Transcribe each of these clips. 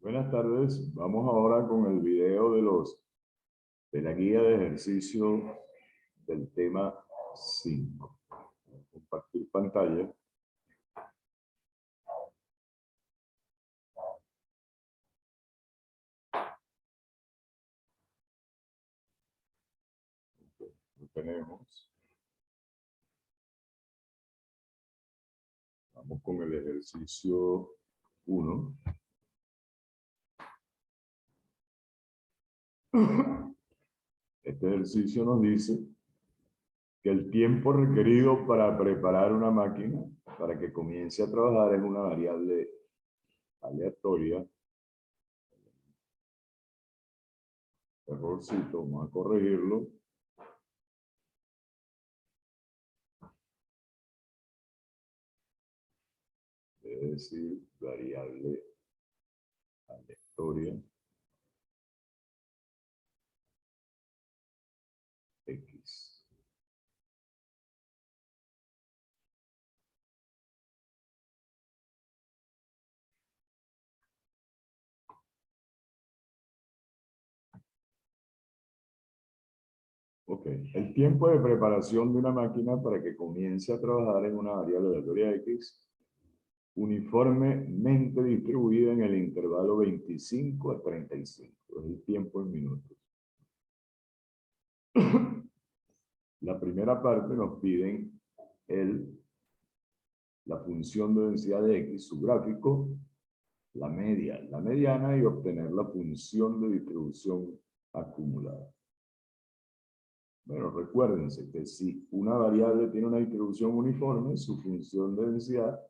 Buenas tardes. Vamos ahora con el video de la guía de ejercicio del tema 5. Compartir pantalla. Lo tenemos. Vamos con el ejercicio 1. Este ejercicio nos dice que el tiempo requerido para preparar una máquina para que comience a trabajar es una variable aleatoria. Errorcito, vamos a corregirlo. Es decir, variable aleatoria X. Ok, el tiempo de preparación de una máquina para que comience a trabajar en una variable aleatoria X uniformemente distribuida en el intervalo 25 a 35, es el tiempo en minutos. La primera parte nos piden la función de densidad de X, su gráfico, la media, la mediana y obtener la función de distribución acumulada. Bueno, recuérdense que si una variable tiene una distribución uniforme, su función de densidad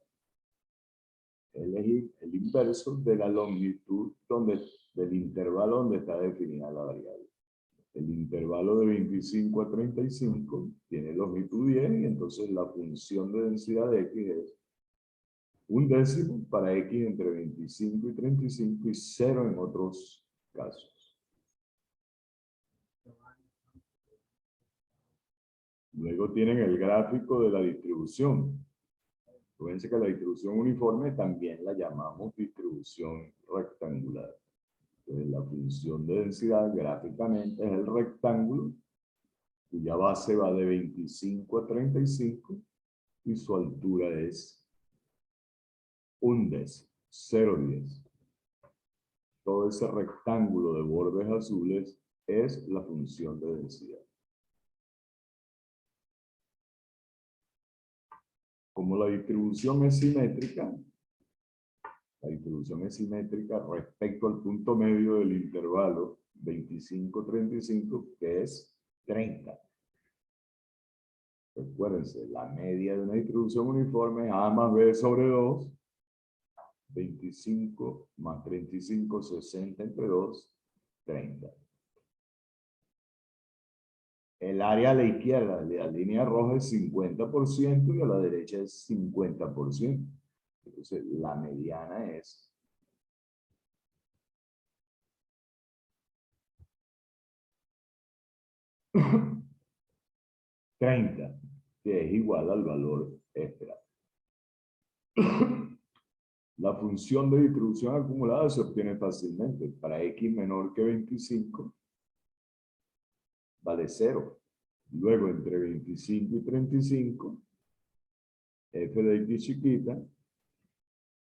es el inverso de la longitud del intervalo donde está definida la variable. El intervalo de 25 a 35 tiene longitud 10 y entonces la función de densidad de X es 1/10 para X entre 25 y 35 y 0 en otros casos. Luego tienen el gráfico de la distribución. Fíjense que la distribución uniforme también la llamamos distribución rectangular. Entonces, la función de densidad gráficamente es el rectángulo cuya base va de 25 a 35 y su altura es 1/10, 0/10. Todo ese rectángulo de bordes azules es la función de densidad. Como la distribución es simétrica, respecto al punto medio del intervalo 25-35, que es 30. Recuérdense, la media de una distribución uniforme es A más B sobre 2, 25 más 35, 60 entre 2, 30. El área a la izquierda, la línea roja es 50% y a la derecha es 50%. Entonces, la mediana es 30, que es igual al valor esperado. La función de distribución acumulada se obtiene fácilmente. Para X menor que 25, vale 0. Luego, entre 25 y 35, f de X chiquita,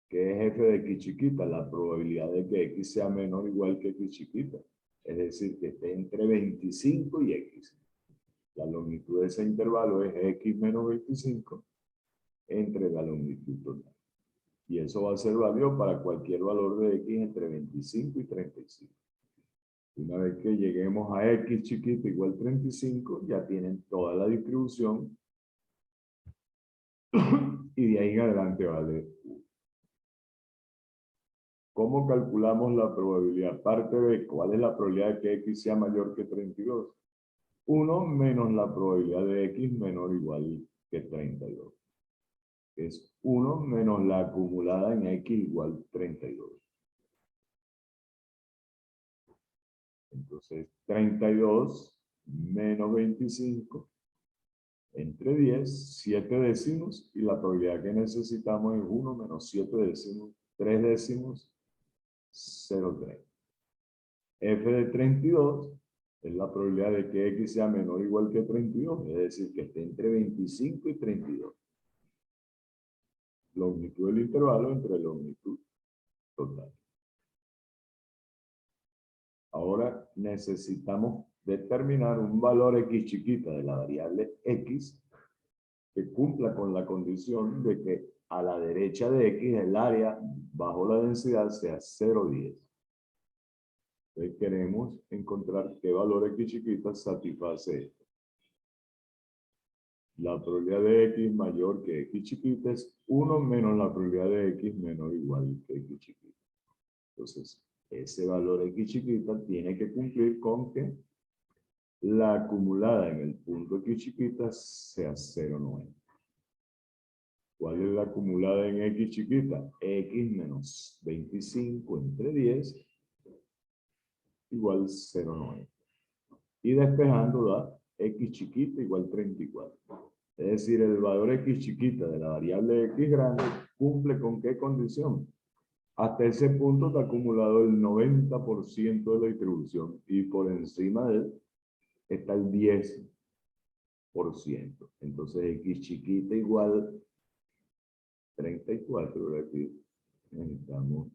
que es f de X chiquita, la probabilidad de que X sea menor o igual que X chiquita. Es decir, que esté entre 25 y X. La longitud de ese intervalo es X menos 25 entre la longitud total. Y eso va a ser válido para cualquier valor de X entre 25 y 35. Una vez que lleguemos a X chiquito igual 35, ya tienen toda la distribución. Y de ahí en adelante vale 1. ¿Cómo calculamos la probabilidad? Parte B, ¿cuál es la probabilidad de que X sea mayor que 32? 1 menos la probabilidad de X menor o igual que 32. Es 1 menos la acumulada en X igual 32. Entonces, 32 menos 25 entre 10, 7 décimos, y la probabilidad que necesitamos es 1 menos 7 décimos, 3 décimos, 0,3. F de 32 es la probabilidad de que X sea menor o igual que 32, es decir, que esté entre 25 y 32. Longitud del intervalo entre longitud total. Ahora necesitamos determinar un valor X chiquita de la variable X que cumpla con la condición de que a la derecha de X el área bajo la densidad sea 0,10. Entonces queremos encontrar qué valor X chiquita satisface esto. La probabilidad de X mayor que X chiquita es 1 menos la probabilidad de X menor o igual que X chiquita. Entonces, ese valor X chiquita tiene que cumplir con que la acumulada en el punto X chiquita sea 0,90. ¿Cuál es la acumulada en X chiquita? X menos 25 entre 10 igual 0,90. Y despejando da X chiquita igual 34. Es decir, el valor X chiquita de la variable X grande cumple con ¿qué condición? Hasta ese punto está acumulado el 90% de la distribución y por encima de él está el 10%. Entonces X chiquita igual 34. Aquí necesitamos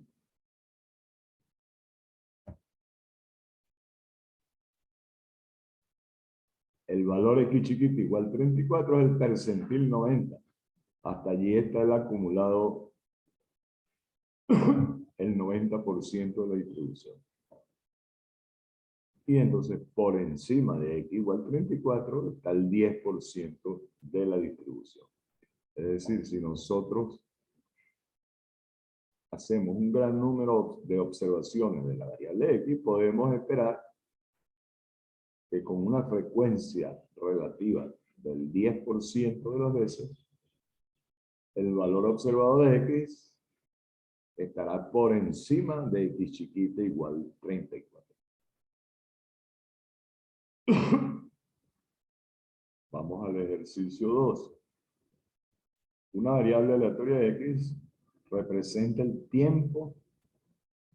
el valor X chiquita igual 34 es el percentil 90. Hasta allí está el acumulado el 90% de la distribución. Y entonces por encima de X igual 34 está el 10% de la distribución. Es decir, si nosotros hacemos un gran número de observaciones de la variable X, podemos esperar que con una frecuencia relativa del 10% de las veces, el valor observado de X estará por encima de X chiquita igual 34. Vamos al ejercicio 2. Una variable aleatoria X representa el tiempo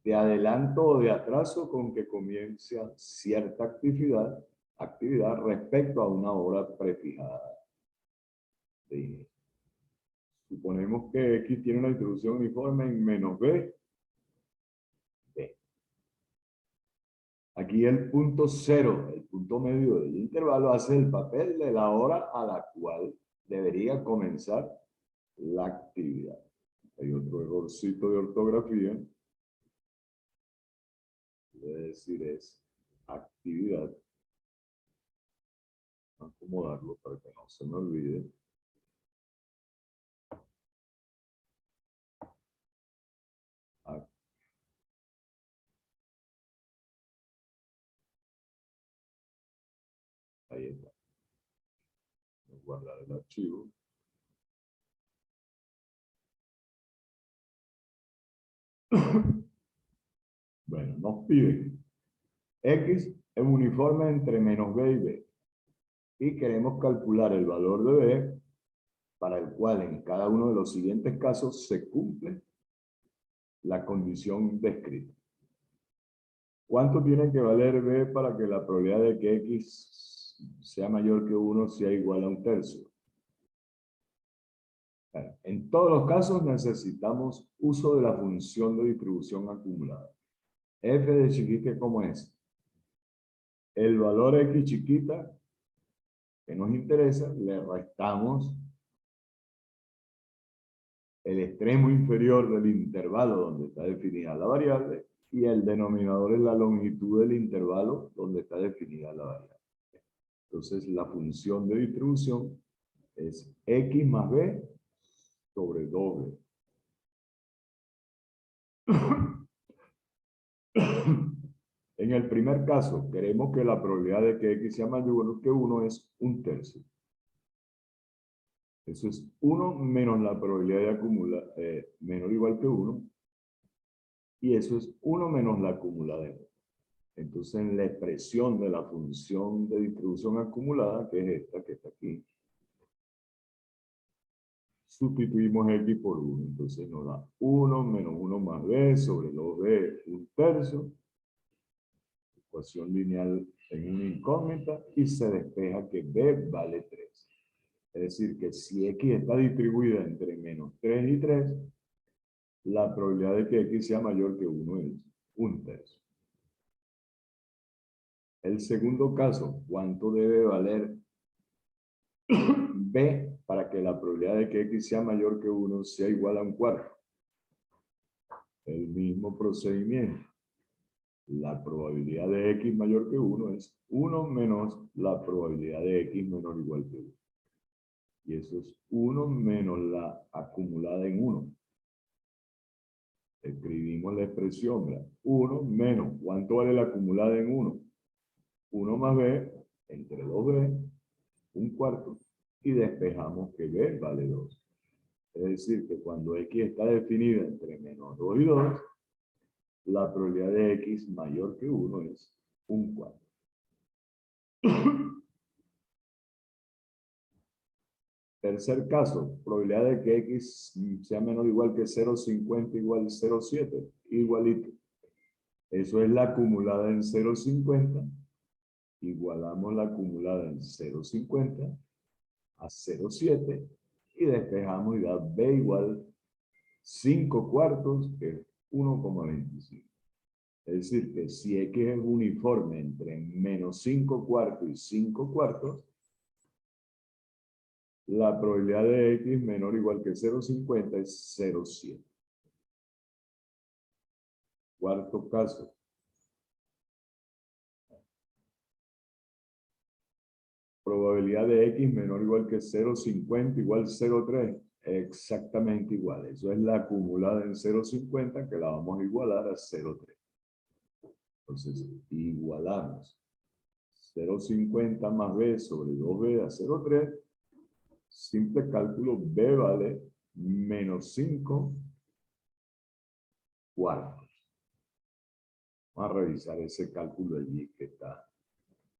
de adelanto o de atraso con que comienza cierta actividad respecto a una hora prefijada de inicio. Suponemos que X tiene una distribución uniforme en menos B. Aquí el punto cero, el punto medio del intervalo, hace el papel de la hora a la cual debería comenzar la actividad. Hay otro errorcito de ortografía. Debe decir es actividad. Acomodarlo para que no se me olvide. Ahí está. Voy a guardar el archivo. Bueno, nos piden X es uniforme entre menos B y B. Y queremos calcular el valor de B para el cual en cada uno de los siguientes casos se cumple la condición descrita. ¿Cuánto tiene que valer B para que la probabilidad de que X sea mayor que 1 sea igual a 1/3? En todos los casos necesitamos uso de la función de distribución acumulada. F de chiquita, ¿cómo es? El valor X chiquita que nos interesa, le restamos el extremo inferior del intervalo donde está definida la variable y el denominador es la longitud del intervalo donde está definida la variable. Entonces la función de distribución es X más B sobre doble. En el primer caso, queremos que la probabilidad de que X sea mayor que 1 es 1/3. Eso es 1 menos la probabilidad de acumular, menor o igual que 1. Y eso es 1 menos la acumulada. Entonces, en la expresión de la función de distribución acumulada, que es esta que está aquí, sustituimos x por 1. Entonces nos da 1 menos 1 más b sobre 2b, 1/3. Ecuación lineal en una incógnita y se despeja que b vale 3. Es decir, que si x está distribuida entre menos 3 y 3, la probabilidad de que x sea mayor que 1 es 1/3. El segundo caso, ¿cuánto debe valer b para que la probabilidad de que x sea mayor que 1 sea igual a 1/4? El mismo procedimiento. La probabilidad de x mayor que 1 es 1 menos la probabilidad de x menor o igual que 1. Y eso es 1 menos la acumulada en 1. Escribimos la expresión, ¿verdad? 1 menos, ¿cuánto vale la acumulada en 1? 1 más b entre 2b, 1/4, y despejamos que b vale 2. Es decir, que cuando x está definida entre menos 2 y 2, la probabilidad de x mayor que 1 es 1/4. Tercer caso, probabilidad de que x sea menor o igual que 0,50 igual 0,7, igualito. Eso es la acumulada en 0,50. Igualamos la acumulada en 0,50 a 0,7 y despejamos y da b igual 5/4, que es 1,25. Es decir, que si x es uniforme entre menos 5/4 y 5/4, la probabilidad de x menor o igual que 0,50 es 0,7. Cuarto caso. Probabilidad de x menor o igual que 0,50 igual 0,3. Exactamente igual. Eso es la acumulada en 0,50 que la vamos a igualar a 0,3. Entonces, igualamos 0,50 más b sobre 2b a 0,3. Simple cálculo, b vale menos 5/4. Vamos a revisar ese cálculo allí que está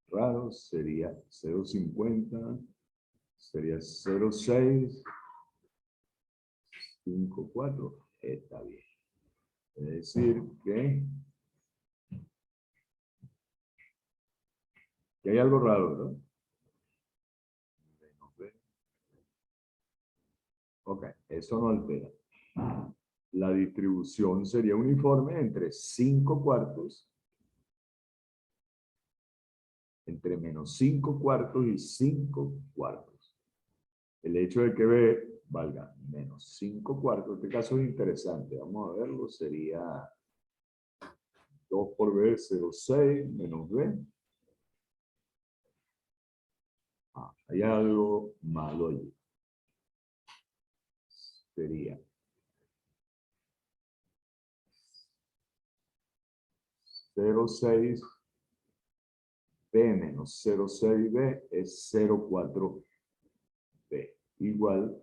raro. Sería 0,50, sería 0,6, 5/4. Está bien. Es decir, que hay algo raro, ¿verdad? Ok, eso no altera. La distribución sería uniforme entre 5/4, entre menos 5/4 y 5/4. El hecho de que b valga menos 5/4, este caso es interesante, vamos a verlo, sería 2 por b, 0,6 menos b. Hay algo malo allí. Sería 0,6 b menos 0,6b es 0,4b, igual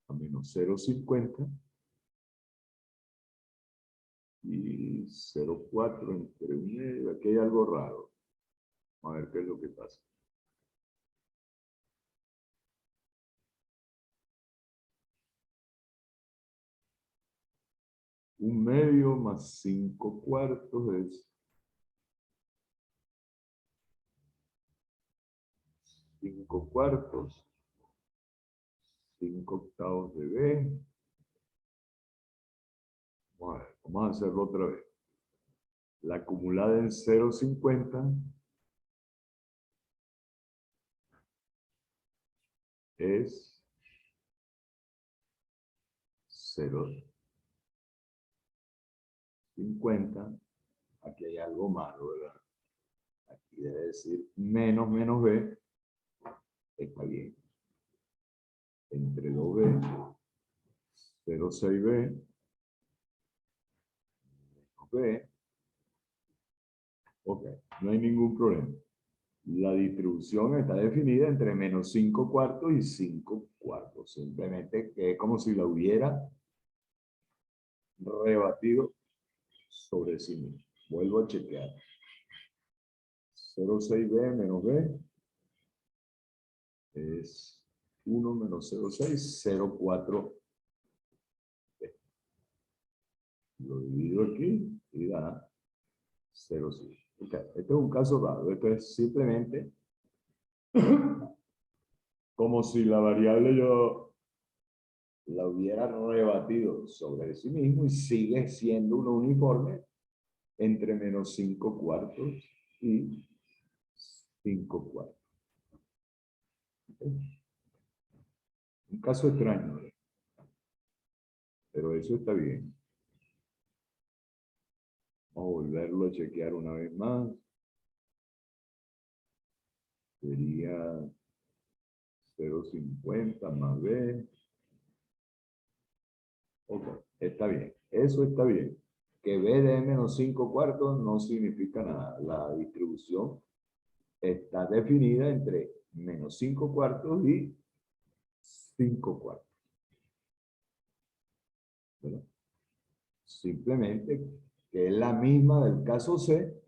a menos 0,50 y 0,4 entre 1. Aquí hay algo raro. Vamos a ver qué es lo que pasa. Un medio más 5/4 es 5/4, 5/8 de b. Vamos a hacerlo otra vez. La acumulada en 0,50 es 0,50. Aquí hay algo malo, ¿verdad? Aquí debe decir menos b. Está bien. Entre 2b, 0,6b, menos b. Ok, no hay ningún problema. La distribución está definida entre menos 5/4 y 5/4. Simplemente que es como si la hubiera rebatido sobre sí mismo. Vuelvo a chequear. 0,6b menos b es 1 menos 0,6, 0,4. Lo divido aquí y da 0,6. Okay. Este es un caso raro. Esto es simplemente como si la variable yo la hubiera rebatido sobre sí mismo y sigue siendo un uniforme entre menos 5 cuartos y 5 cuartos. ¿Okay? Un caso extraño, pero eso está bien. Vamos a volverlo a chequear una vez más. Sería 0,50 más B. Ok, está bien. Eso está bien. Que B de menos 5 cuartos no significa nada. La distribución está definida entre menos 5 cuartos y 5 cuartos. ¿Verdad? Simplemente que es la misma del caso C,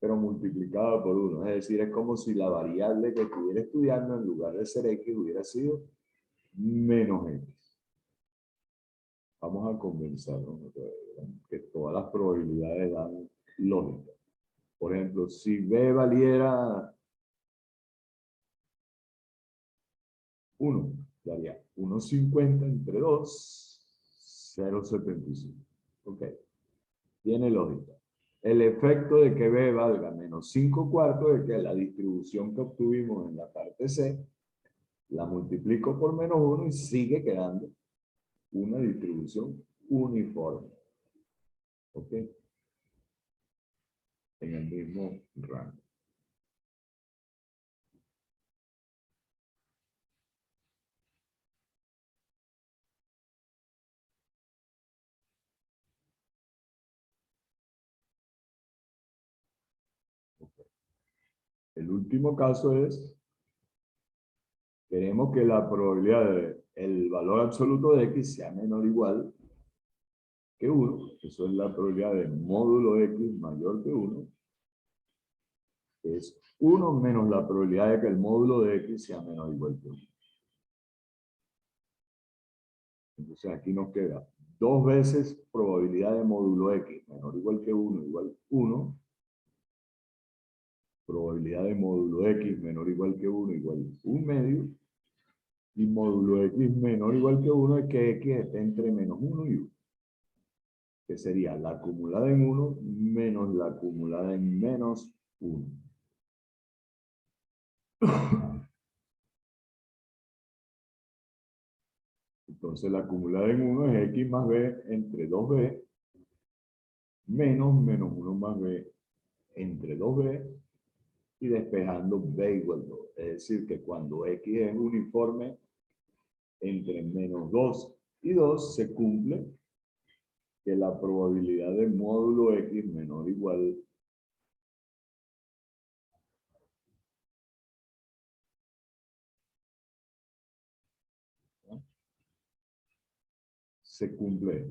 pero multiplicada por 1. Es decir, es como si la variable que estuviera estudiando en lugar de ser X hubiera sido menos X. Vamos a convencernos que todas las probabilidades dan lógica. Por ejemplo, si B valiera 1, daría 1,50 entre 2, 0,75. Ok, tiene lógica. El efecto de que B valga menos 5 cuartos es que la distribución que obtuvimos en la parte C la multiplico por menos 1 y sigue quedando una distribución uniforme. ¿Ok? En el mismo rango. Okay. El último caso es, queremos que la probabilidad del valor absoluto de X sea menor o igual que 1. Eso es la probabilidad de módulo X mayor que 1. Es 1 menos la probabilidad de que el módulo de X sea menor o igual que 1. Entonces aquí nos queda 2 veces probabilidad de módulo X menor o igual que 1 igual 1. Probabilidad de módulo X menor o igual que 1 igual 1 medio. Y módulo X menor o igual que 1 es que X esté entre menos 1 y 1. Que sería la acumulada en 1 menos la acumulada en menos 1. Entonces la acumulada en 1 es X más B entre 2B menos 1 más B entre 2B y despejando B igual 2. Es decir, que cuando X es uniforme entre menos 2 y 2 se cumple que la probabilidad de módulo X menor o igual se cumple.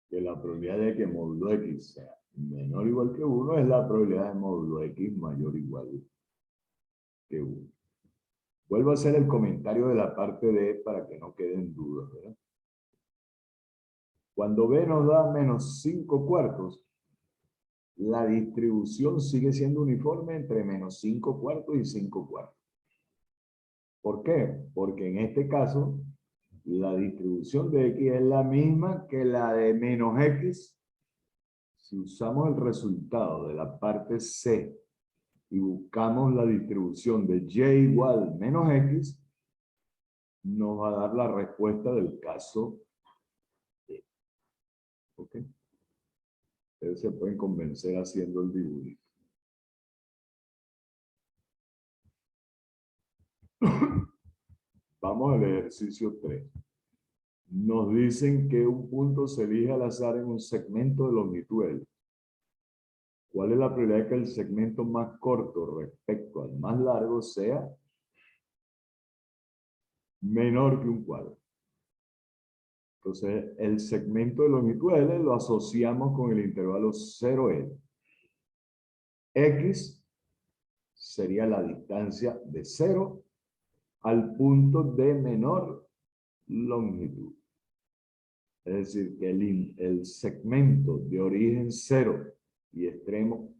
Que la probabilidad de que módulo X sea menor o igual que 1 es la probabilidad de módulo X mayor o igual que 1. Vuelvo a hacer el comentario de la parte D para que no queden dudas, ¿verdad? Cuando B nos da menos 5 cuartos, la distribución sigue siendo uniforme entre menos 5 cuartos y 5 cuartos. ¿Por qué? Porque en este caso, la distribución de X es la misma que la de menos X. Si usamos el resultado de la parte C y buscamos la distribución de Y igual menos X, nos va a dar la respuesta del caso D. ¿Ok? Ustedes se pueden convencer haciendo el dibujito. Vamos al ejercicio 3. Nos dicen que un punto se elige al azar en un segmento de longitud L. ¿Cuál es la probabilidad de que el segmento más corto respecto al más largo sea menor que un cuadro? Entonces, el segmento de longitud L lo asociamos con el intervalo 0L. X sería la distancia de 0 al punto de menor longitud. Es decir, que el segmento de origen 0 y extremo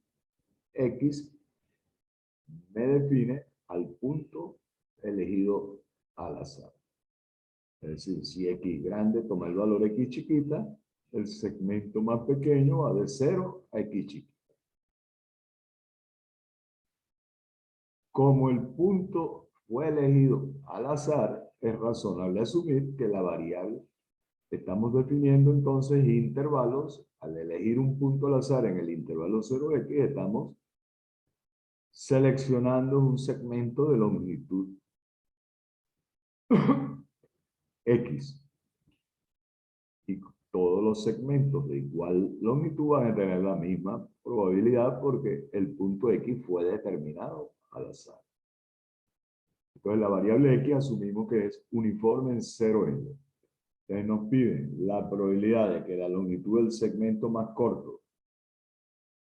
X me define al punto elegido al azar. Es decir, si X grande toma el valor X chiquita, el segmento más pequeño va de 0 a X chiquita. Como el punto fue elegido al azar, es razonable asumir que la variable, estamos definiendo entonces intervalos, al elegir un punto al azar en el intervalo 0x, estamos seleccionando un segmento de longitud X. Y todos los segmentos de igual longitud van a tener la misma probabilidad porque el punto X fue determinado al azar. Entonces la variable X asumimos que es uniforme en 0L. Entonces nos piden la probabilidad de que la longitud del segmento más corto,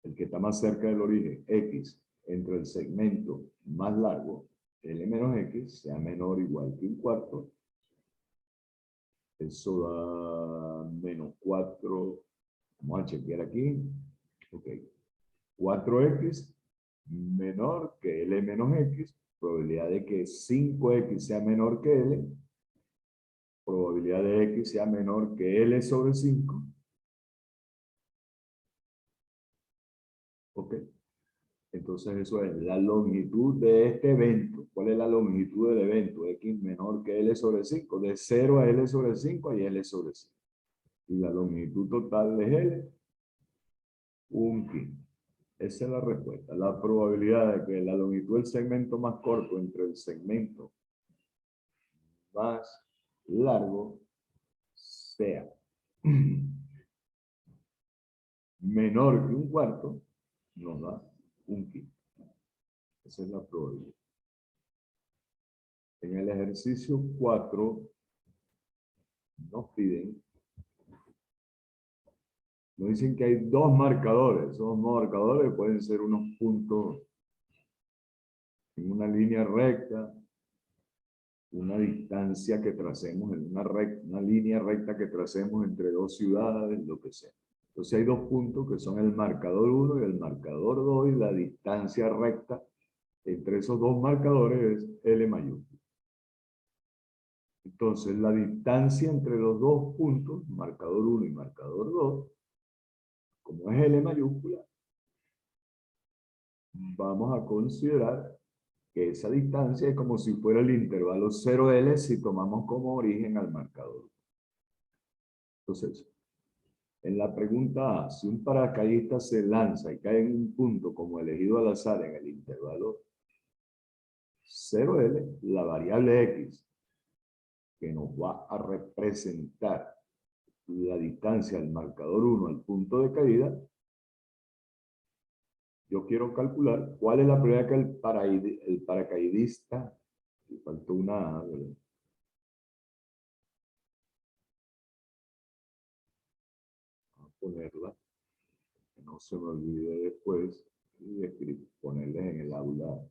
el que está más cerca del origen, X, entre el segmento más largo, L menos X, sea menor o igual que un cuarto. Eso da menos 4. Vamos a chequear aquí. Ok. 4X menor que L menos X. Probabilidad de que 5X sea menor que L. Probabilidad de X sea menor que L sobre 5. Ok. Entonces eso es la longitud de este evento. ¿Cuál es la longitud del evento? X menor que L sobre 5. De 0 a L sobre 5 hay L sobre 5. Y la longitud total es L. Un quinto. Esa es la respuesta. La probabilidad de que la longitud del segmento más corto entre el segmento más largo sea menor que un cuarto, nos da un quinto. Esa es la probabilidad. En el ejercicio 4 nos piden, nos dicen que hay dos marcadores. Esos marcadores pueden ser unos puntos en una línea recta, una distancia que tracemos en una línea recta que tracemos entre dos ciudades, lo que sea. Entonces hay dos puntos que son el marcador 1 y el marcador 2 y la distancia recta entre esos dos marcadores es L mayúscula. Entonces la distancia entre los dos puntos, marcador 1 y marcador 2, como es L mayúscula, vamos a considerar que esa distancia es como si fuera el intervalo 0L si tomamos como origen al marcador. Entonces, en la pregunta A, si un paracaidista se lanza y cae en un punto como elegido al azar en el intervalo 0L, la variable X, que nos va a representar la distancia del marcador 1 al punto de caída, yo quiero calcular cuál es la probabilidad que el paracaidista, y faltó una A, ¿verdad? Vamos a ponerla, que no se me olvide después, y ponerles en el aula.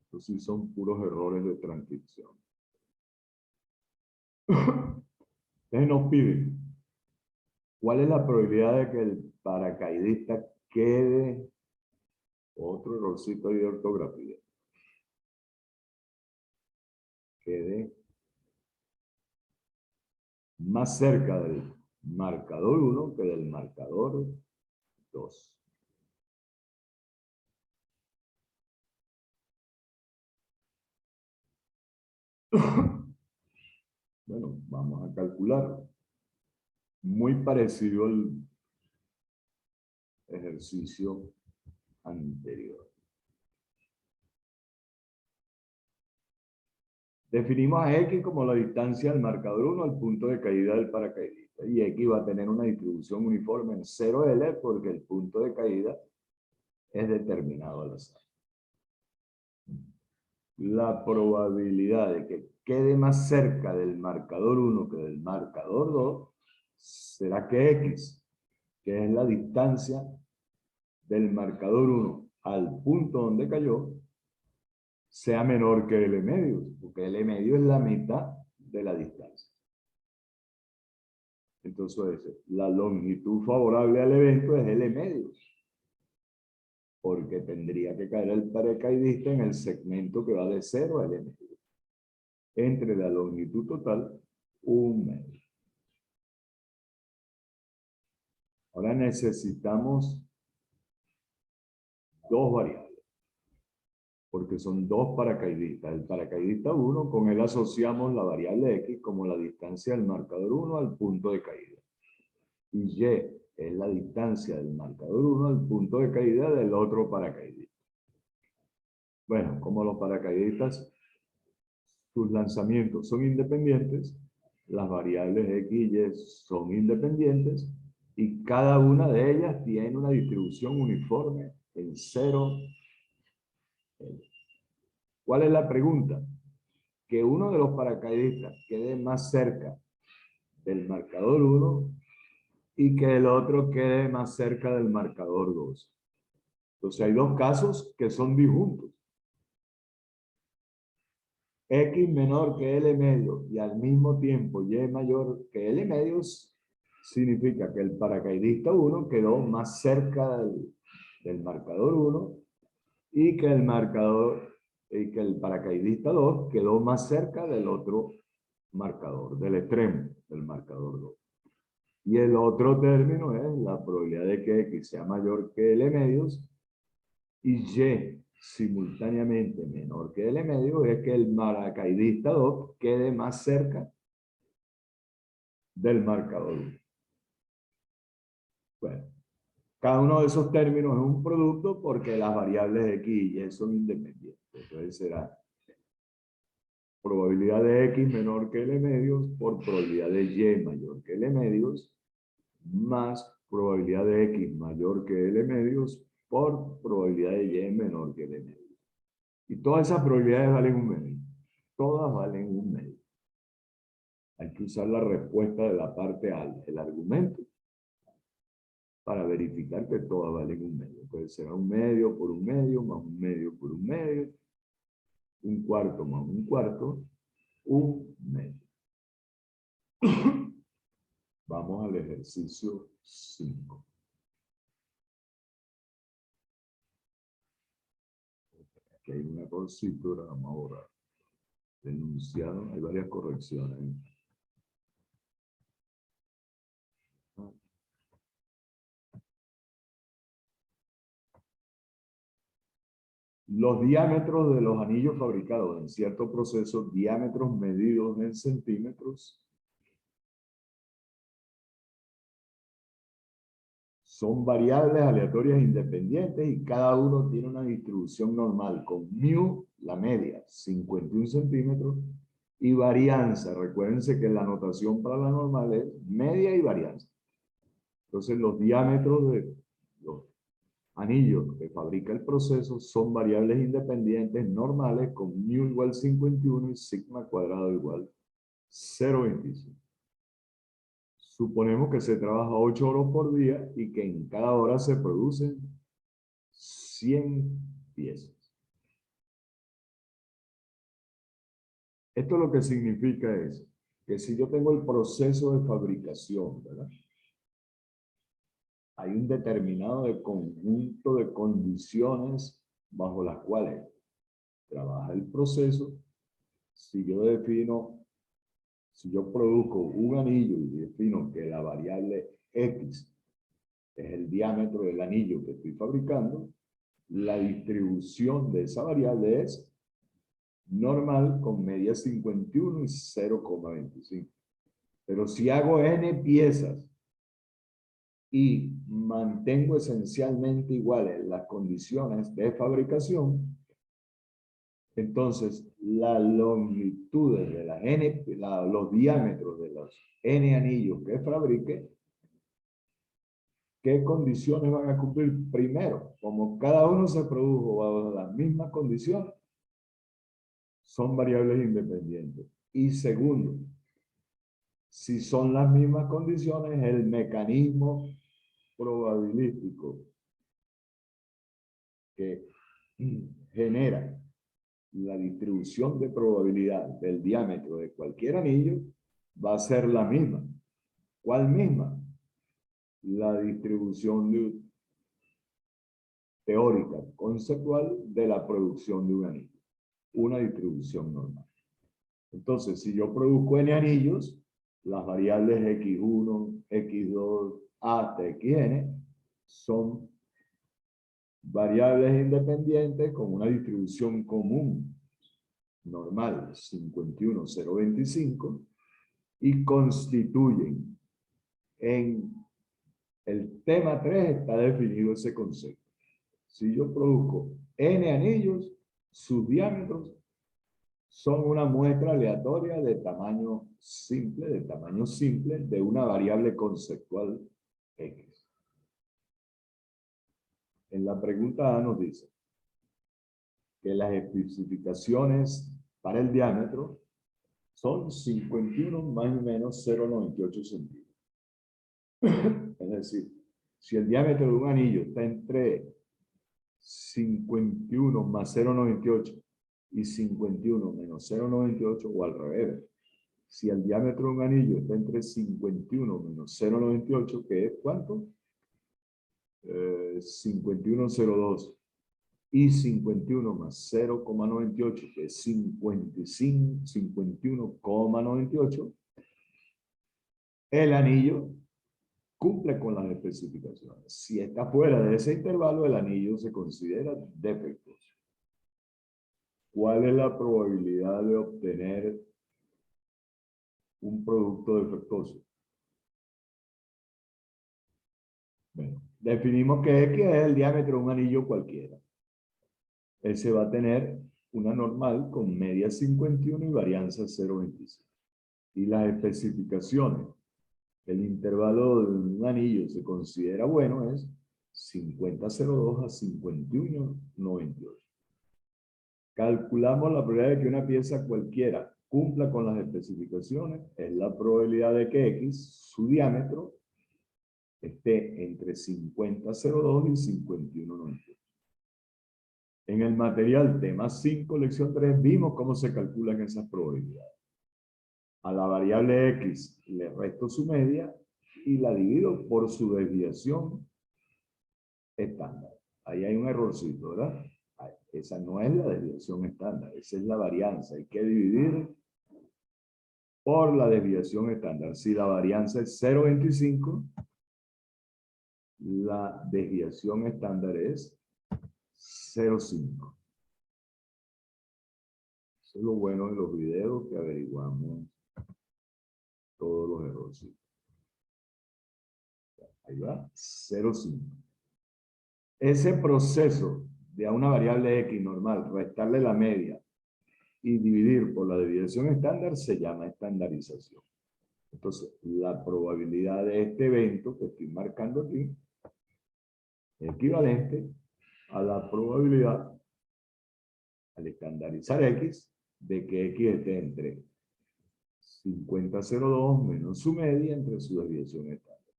Estos sí son puros errores de transcripción. Entonces nos piden, ¿cuál es la probabilidad de que el paracaidista quede, otro errorcito de ortografía, quede más cerca del marcador 1 que del marcador 2? Bueno, vamos a calcular. Muy parecido al ejercicio anterior. Definimos a X como la distancia del marcador 1 al punto de caída del paracaidista. Y X va a tener una distribución uniforme en 0L porque el punto de caída es determinado al azar. La probabilidad de que quede más cerca del marcador 1 que del marcador 2 será que X, que es la distancia del marcador 1 al punto donde cayó sea menor que L medios, porque L medio es la mitad de la distancia. Entonces, la longitud favorable al evento es L medios, porque tendría que caer el paracaidista en el segmento que va de 0 a L medio. Entre la longitud total, 1 medio. Ahora necesitamos dos variables, porque son dos paracaidistas. El paracaidista 1, con él asociamos la variable X como la distancia del marcador 1 al punto de caída. Y Y es la distancia del marcador 1 al punto de caída del otro paracaidista. Bueno, como los paracaidistas, sus lanzamientos son independientes, las variables X y Y son independientes, y cada una de ellas tiene una distribución uniforme en 0. ¿Cuál es la pregunta? Que uno de los paracaidistas quede más cerca del marcador 1 y que el otro quede más cerca del marcador 2. Entonces hay dos casos que son disjuntos. X menor que L medio y al mismo tiempo Y mayor que L medios significa que el paracaidista 1 quedó más cerca del marcador 1 y que el paracaidista 2 quedó más cerca del otro marcador, del extremo del marcador 2. Y el otro término es la probabilidad de que X sea mayor que L medios y Y simultáneamente menor que L medio, es que el paracaidista 2 quede más cerca del marcador 1. Bueno, cada uno de esos términos es un producto porque las variables X y Y son independientes. Entonces será probabilidad de X menor que L medios por probabilidad de Y mayor que L medios más probabilidad de X mayor que L medios por probabilidad de Y menor que L medios. Y todas esas probabilidades valen un medio. Todas valen un medio. Hay que usar la respuesta de la parte A, el argumento, para verificar que todas valen un medio. Entonces será un medio por un medio, más un medio por un medio, un cuarto más un cuarto, un medio. Vamos al ejercicio 5. Aquí hay una cosita, vamos a borrar. Denunciado, hay varias correcciones. Los diámetros de los anillos fabricados en cierto proceso, diámetros medidos en centímetros, son variables aleatorias independientes y cada uno tiene una distribución normal con mu, la media, 51 centímetros, y varianza. Recuérdense que la notación para la normal es media y varianza. Entonces los diámetros de los anillos que fabrica el proceso son variables independientes normales con mu igual 51 y sigma cuadrado igual 0,25. Suponemos que se trabaja 8 horas por día y que en cada hora se producen 100 piezas. Esto lo que significa es que si yo tengo el proceso de fabricación, ¿verdad? Hay un determinado conjunto de condiciones bajo las cuales trabaja el proceso. Si yo produzco un anillo y defino que la variable X es el diámetro del anillo que estoy fabricando, la distribución de esa variable es normal con media 51 y 0,25. Pero si hago n piezas y mantengo esencialmente iguales las condiciones de fabricación, entonces las longitudes de las n, los diámetros de los n anillos que fabrique, ¿qué condiciones van a cumplir? Primero, como cada uno se produjo bajo las mismas condiciones, son variables independientes. Y segundo, si son las mismas condiciones, el mecanismo probabilístico que genera la distribución de probabilidad del diámetro de cualquier anillo va a ser la misma. ¿Cuál misma? La distribución teórica, conceptual de la producción de un anillo. Una distribución normal. Entonces, si yo produzco n anillos, las variables x1, x2, hasta xn son variables independientes con una distribución común normal 51,025 y constituyen en el tema 3 está definido ese concepto. Si yo produzco n anillos, sus diámetros son una muestra aleatoria de tamaño simple, de una variable conceptual x. En la pregunta A nos dice que las especificaciones para el diámetro son 51 más o menos 0,98 centímetros. Es decir, si el diámetro de un anillo está entre 51 más 0,98 y 51 menos 0,98 o al revés. Si el diámetro de un anillo está entre 51 menos 0,98, que es ¿cuánto? 51,02 y 51 más 0,98, que es 51,98, el anillo cumple con las especificaciones. Si está fuera de ese intervalo, el anillo se considera defectuoso. ¿Cuál es la probabilidad de obtener un producto defectuoso? Bueno, definimos que X es el diámetro de un anillo cualquiera. Ese va a tener una normal con media 51 y varianza 0,25. Y las especificaciones, el intervalo de un anillo se considera bueno es 50,02 a 51,98. Calculamos la probabilidad de que una pieza cualquiera cumpla con las especificaciones. Es la probabilidad de que X, su diámetro, esté entre 50,02 y 51,98. En el material tema 5, lección 3, vimos cómo se calculan esas probabilidades. A la variable X le resto su media y la divido por su desviación estándar. Ahí hay un errorcito, ¿verdad? Esa no es la desviación estándar, esa es la varianza. Hay que dividir por la desviación estándar. Si la varianza es 0,25, la desviación estándar es 0,5. Eso es lo bueno de los videos, que averiguamos todos los errores. Ahí va, 0,5. Ese proceso de a una variable X normal, restarle la media y dividir por la desviación estándar se llama estandarización. Entonces, la probabilidad de este evento que estoy marcando aquí es equivalente a la probabilidad, al estandarizar X, de que X esté entre 50,02 menos su media entre su desviación estándar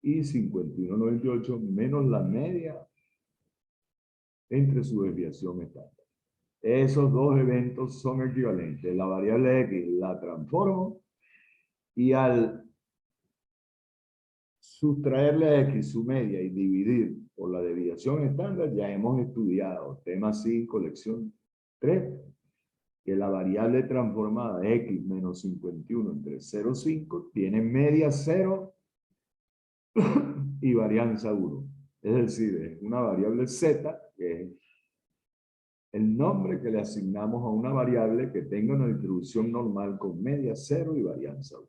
y 51,98 menos la media entre su desviación estándar. Esos dos eventos son equivalentes. La variable X la transformo y al sustraerle a X su media y dividir por la desviación estándar, ya hemos estudiado, tema 5, lección 3, que la variable transformada X menos 51 entre 0,5 tiene media 0 y varianza 1. Es decir, es una variable Z, que es el nombre que le asignamos a una variable que tenga una distribución normal con media 0 y varianza 1.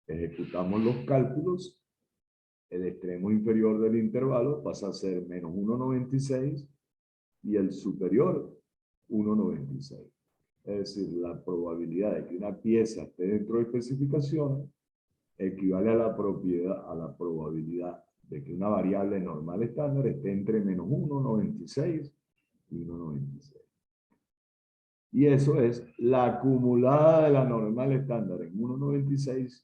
Ejecutamos los cálculos. El extremo inferior del intervalo pasa a ser menos 1,96 y el superior 1,96. Es decir, la probabilidad de que una pieza esté dentro de especificaciones equivale a la probabilidad de que una variable normal estándar esté entre menos 1,96 y 1,96. Y eso es la acumulada de la normal estándar en 1,96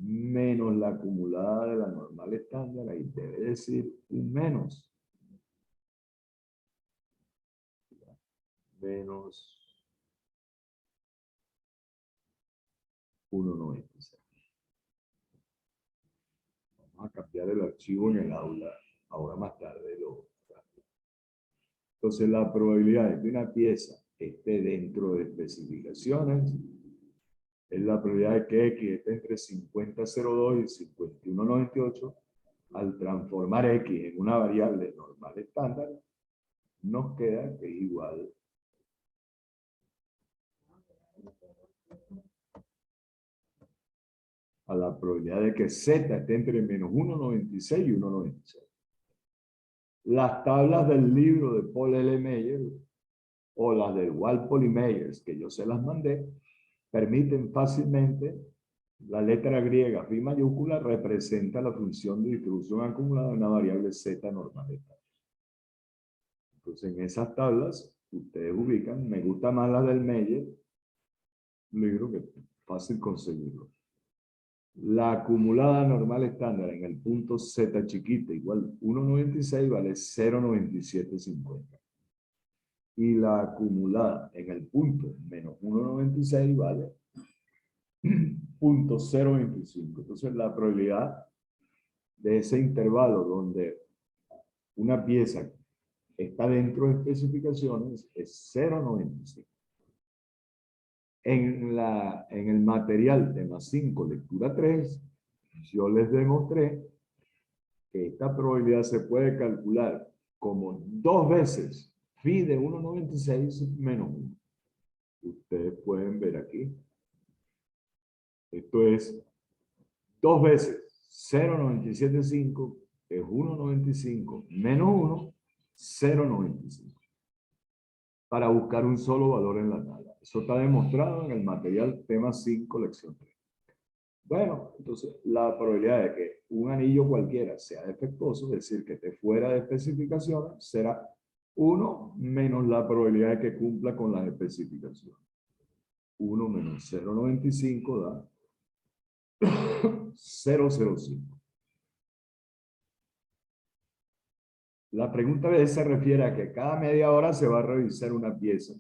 menos la acumulada de la normal estándar, ahí debe decir un menos. menos 1,96. Vamos a cambiar el archivo en el aula. Ahora más tarde lo... Entonces, la probabilidad de que una pieza esté dentro de especificaciones es la probabilidad de que X esté entre 50,02 y 51,98. Al transformar X en una variable normal estándar, nos queda que es igual a la probabilidad de que Z esté entre menos 1,96 y 1,96. Las tablas del libro de Paul L. Meyer o las del Walpole y Meyers, que yo se las mandé, permiten fácilmente la letra griega phi mayúscula representa la función de distribución acumulada de una variable Z normal. Entonces, en esas tablas, ustedes ubican, me gusta más la del Meyer, libro que es fácil conseguirlo. La acumulada normal estándar en el punto Z chiquita igual 1,96 vale 0,9750. Y la acumulada en el punto menos 1,96 vale 0,025. Entonces la probabilidad de ese intervalo donde una pieza está dentro de especificaciones es 0,95. En el material tema 5, lectura 3, yo les demostré que esta probabilidad se puede calcular como 2 veces phi de 1,96 menos 1. Ustedes pueden ver aquí. Esto es 2 veces 0,975 es 1,95 menos 1, 0,95. Para buscar un solo valor en la tabla. Eso está demostrado en el material tema 5, lección 3. Bueno, entonces la probabilidad de que un anillo cualquiera sea defectuoso, es decir, que esté fuera de especificaciones, será 1 menos la probabilidad de que cumpla con las especificaciones. 1 menos 0,95 da 0,05. La pregunta B se refiere a que cada media hora se va a revisar una pieza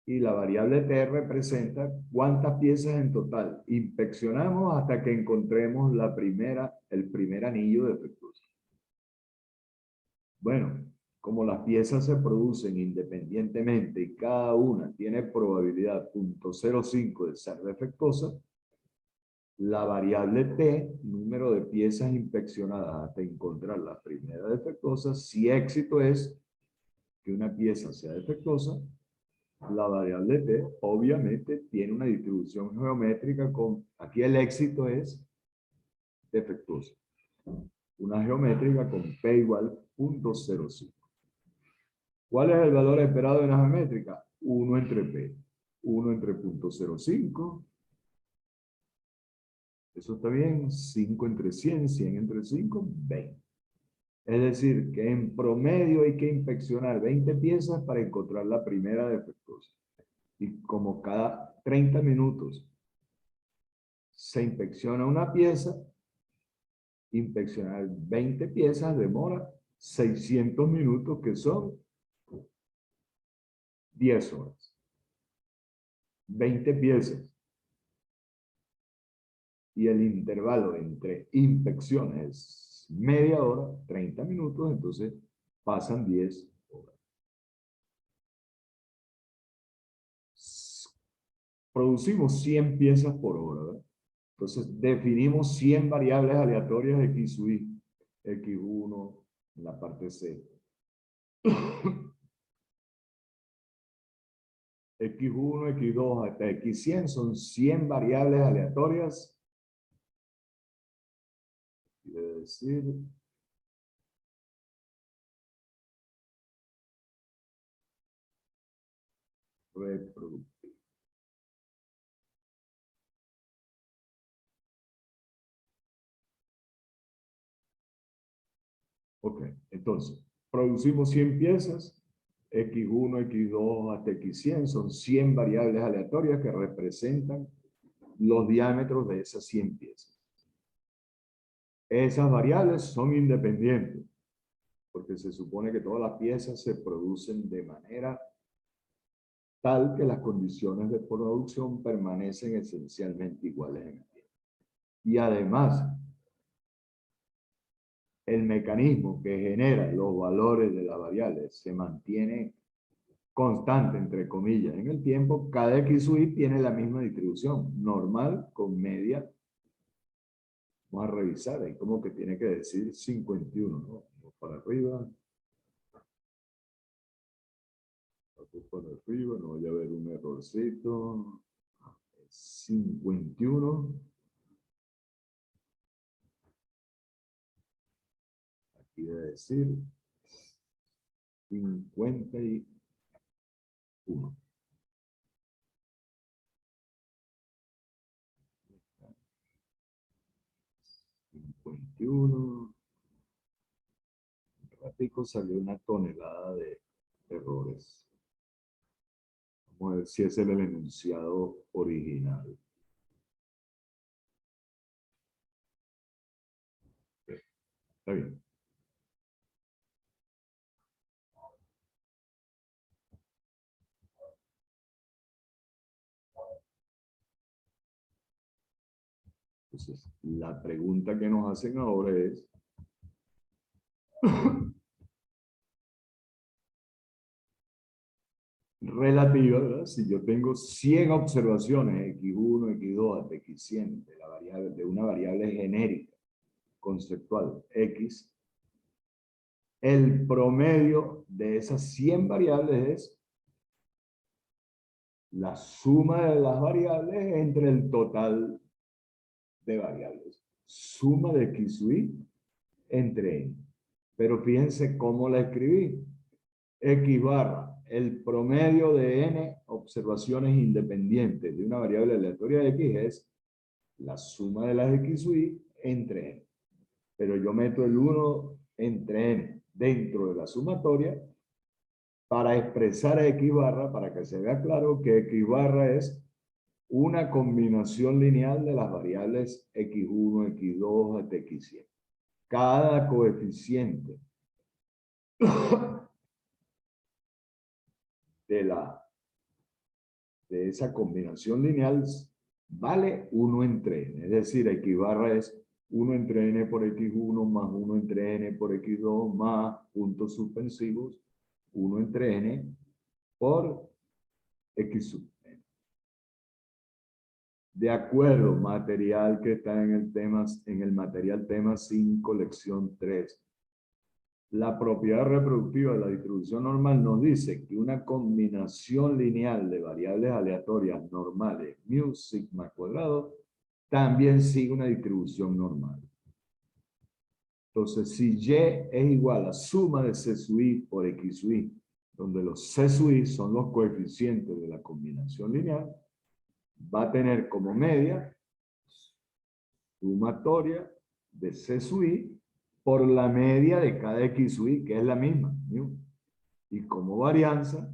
y la variable T representa cuántas piezas en total inspeccionamos hasta que encontremos el primer anillo defectuoso. Bueno, como las piezas se producen independientemente y cada una tiene probabilidad 0,05 de ser defectuosa, la variable T, número de piezas inspeccionadas hasta encontrar la primera defectuosa, si éxito es que una pieza sea defectuosa, la variable T obviamente tiene una distribución geométrica con, aquí el éxito es defectuosa. Una geométrica con P igual 0,05. ¿Cuál es el valor esperado de una geométrica? 1 entre P. 1 entre 0,05. Eso está bien. 5 entre 100, 100 entre 5, 20. Es decir, que en promedio hay que inspeccionar 20 piezas para encontrar la primera defectuosa. Y como cada 30 minutos se inspecciona una pieza, inspeccionar 20 piezas demora 600 minutos, que son 10 horas. 20 piezas. Y el intervalo entre inspecciones es media hora, 30 minutos, entonces pasan 10 horas. Producimos 100 piezas por hora, ¿verdad? Entonces definimos 100 variables aleatorias de X sub I, X1 en la parte C. X1, X2 hasta X100 son 100 variables aleatorias. Quiere decir reproductiva. Ok, entonces, producimos 100 piezas, X1, X2 hasta X100 son 100 variables aleatorias que representan los diámetros de esas 100 piezas. Esas variables son independientes, porque se supone que todas las piezas se producen de manera tal que las condiciones de producción permanecen esencialmente iguales en el tiempo. Y además, el mecanismo que genera los valores de las variables se mantiene constante, entre comillas, en el tiempo. Cada X sub I tiene la misma distribución, normal con media. Vamos a revisar, ahí como que tiene que decir 51, ¿no? Vamos para arriba. Para arriba, no vaya a haber un errorcito. 51. Aquí debe decir 51. 51. Un ratico salió una tonelada de errores. Vamos a ver si ese es el enunciado original. Está bien. Entonces, la pregunta que nos hacen ahora es relativa, ¿verdad? Si yo tengo 100 observaciones, X1, X2, hasta X100, de una variable genérica, conceptual, X, el promedio de esas 100 variables es la suma de las variables entre el total de variables. Suma de X sub I entre N. Pero fíjense cómo la escribí. X barra el promedio de N observaciones independientes de una variable aleatoria X es la suma de las X sub I entre N. Pero yo meto el 1 entre N dentro de la sumatoria para expresar a X barra, para que se vea claro que X barra es una combinación lineal de las variables X1, X2 hasta X100. Cada coeficiente de esa combinación lineal vale 1 entre N. Es decir, X barra es 1 entre N por X1 más 1 entre N por X2 más puntos suspensivos 1 entre N por X sub N. De acuerdo, material que está en el material tema 5, lección 3. La propiedad reproductiva de la distribución normal nos dice que una combinación lineal de variables aleatorias normales, mu sigma cuadrado, también sigue una distribución normal. Entonces, si Y es igual a suma de C sub I por X sub I, donde los C sub I son los coeficientes de la combinación lineal, va a tener como media sumatoria de C sub I por la media de cada X sub I, que es la misma, ¿no? Y como varianza,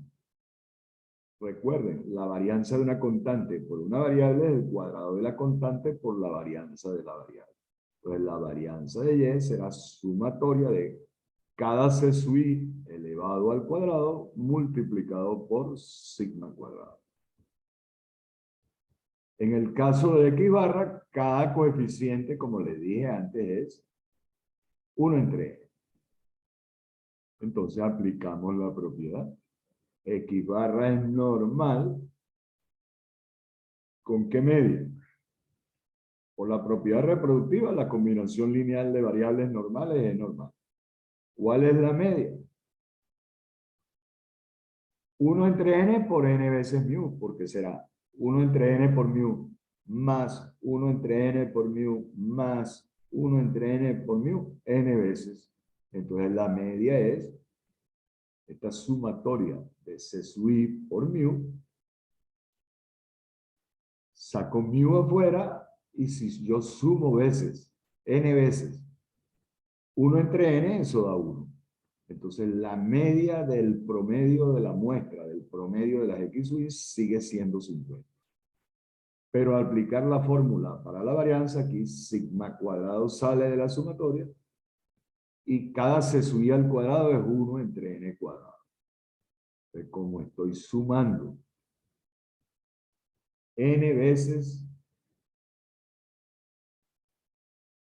recuerden, la varianza de una constante por una variable es el cuadrado de la constante por la varianza de la variable. Entonces la varianza de Y será sumatoria de cada C sub I elevado al cuadrado multiplicado por sigma cuadrado. En el caso de X barra, cada coeficiente, como les dije antes, es 1 entre N. Entonces aplicamos la propiedad. X barra es normal. ¿Con qué media? Por la propiedad reproductiva, la combinación lineal de variables normales es normal. ¿Cuál es la media? 1 entre N por N veces mu, porque será 1 entre N por mu más 1 entre N por mu más 1 entre N por mu, N veces. Entonces la media es esta sumatoria de C sub I por mu. Saco mu afuera y si yo sumo veces, N veces, 1 entre N, eso da 1. Entonces la media del promedio de la muestra, del promedio de las X sub I, sigue siendo 50. Pero al aplicar la fórmula para la varianza, aquí sigma cuadrado sale de la sumatoria y cada C sub I al cuadrado es 1 entre N cuadrado. Entonces, como estoy sumando n veces,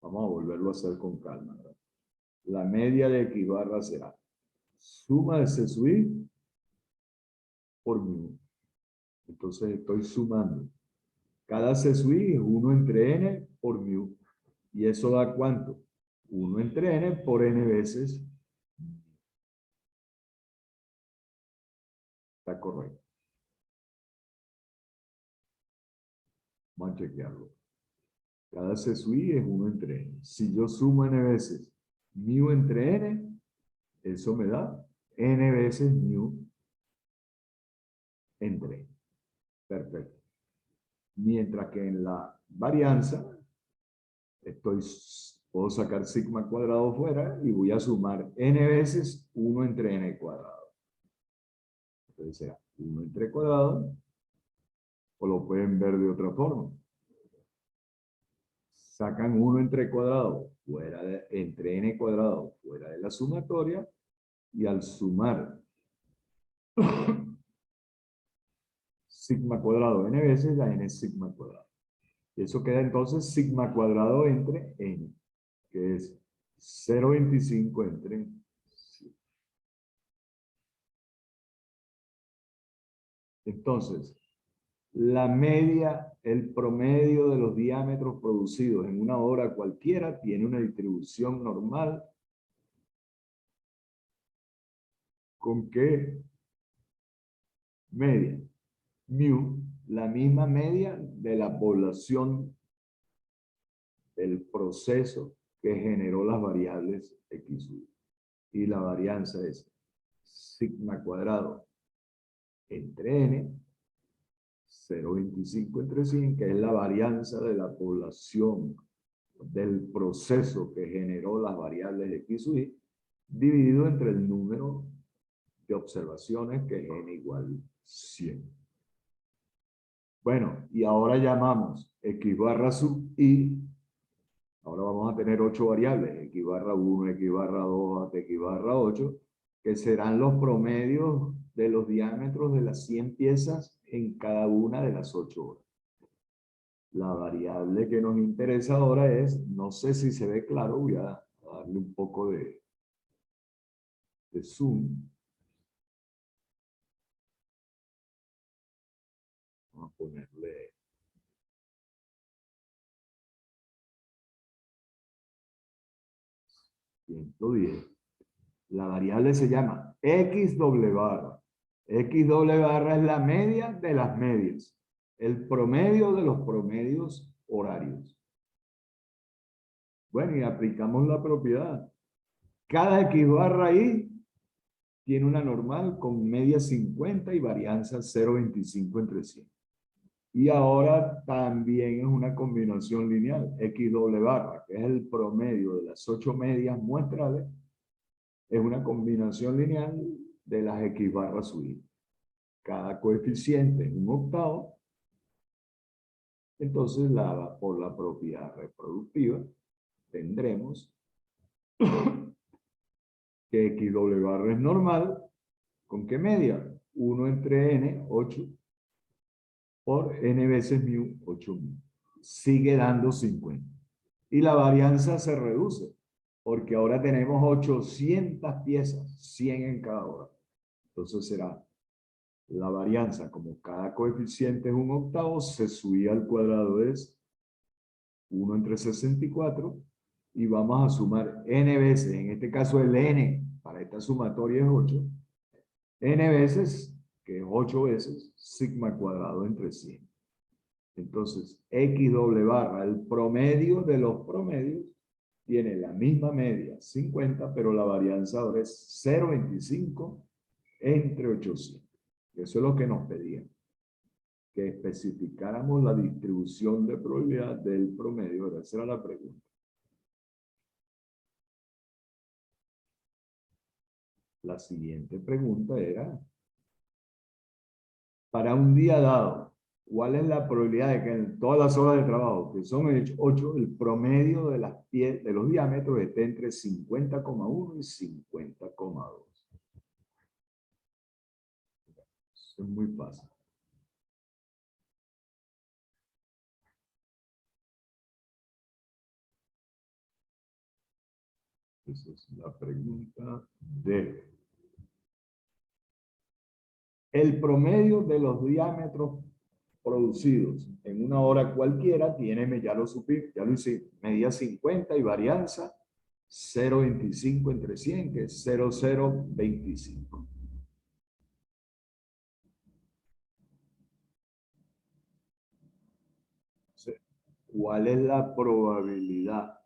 vamos a volverlo a hacer con calma, ¿verdad? La media de X barra será suma de C sub I por mu. Entonces estoy sumando. Cada C sub I es 1 entre n por mu. ¿Y eso da cuánto? 1 entre n por n veces. Está correcto. Vamos a chequearlo. Cada C sub I es 1 entre n. Si yo sumo n veces mu entre n, eso me da n veces mu entre n. Perfecto. Mientras que en la varianza, puedo sacar sigma cuadrado fuera y voy a sumar n veces 1 entre n cuadrado. Entonces será 1 entre cuadrado, o lo pueden ver de otra forma. Sacan 1 entre cuadrado entre n cuadrado fuera de la sumatoria, y al sumar sigma cuadrado n veces, la n es sigma cuadrado. Y eso queda entonces sigma cuadrado entre n, que es 0,25 entre 100. Entonces, la media, el promedio de los diámetros producidos en una hora cualquiera tiene una distribución normal con qué media, mu, la misma media de la población del proceso que generó las variables x, y la varianza es sigma cuadrado entre n, 0,25 entre 100, que es la varianza de la población del proceso que generó las variables x sub i, dividido entre el número de observaciones, que es n igual 100. Bueno, y ahora llamamos x barra sub i. Ahora vamos a tener 8 variables, x barra 1, x barra 2, hasta x barra 8, que serán los promedios de los diámetros de las 100 piezas en cada una de las 8 horas. La variable que nos interesa ahora es, no sé si se ve claro, voy a darle un poco de zoom. Vamos a ponerle 110. La variable se llama x doble barra. X doble barra es la media de las medias. El promedio de los promedios horarios. Bueno, y aplicamos la propiedad. Cada x barra i tiene una normal con media 50 y varianza 0,25 entre 100. Y ahora también es una combinación lineal, x doble barra, que es el promedio de las 8 medias muestrales, es una combinación lineal de las x barras sub i. Cada coeficiente es un octavo. Entonces, por la propiedad reproductiva, tendremos que x doble barra es normal. ¿Con qué media? 1 entre n, 8, por n veces mu, 8 mu. Sigue dando 50. Y la varianza se reduce, porque ahora tenemos 800 piezas, 100 en cada hora. Entonces será la varianza, como cada coeficiente es un octavo, se subía al cuadrado es 1 entre 64, y vamos a sumar n veces, en este caso el n para esta sumatoria es 8, n veces, que es 8 veces, sigma cuadrado entre 100. Entonces, x doble barra, el promedio de los promedios, tiene la misma media, 50, pero la varianza ahora es 0,25 entre 800. Eso es lo que nos pedían, que especificáramos la distribución de probabilidad del promedio. Esa era la pregunta. La siguiente pregunta era, para un día dado, ¿cuál es la probabilidad de que en todas las horas de trabajo, que son 8, el promedio de los diámetros esté entre 50,1 y 50,2? Es muy fácil. Esa es la pregunta D. El promedio de los diámetros producidos en una hora cualquiera tiene, ya lo hice, medida 50 y varianza 0,25 entre 100, que es 0,025. ¿Cuál es la probabilidad?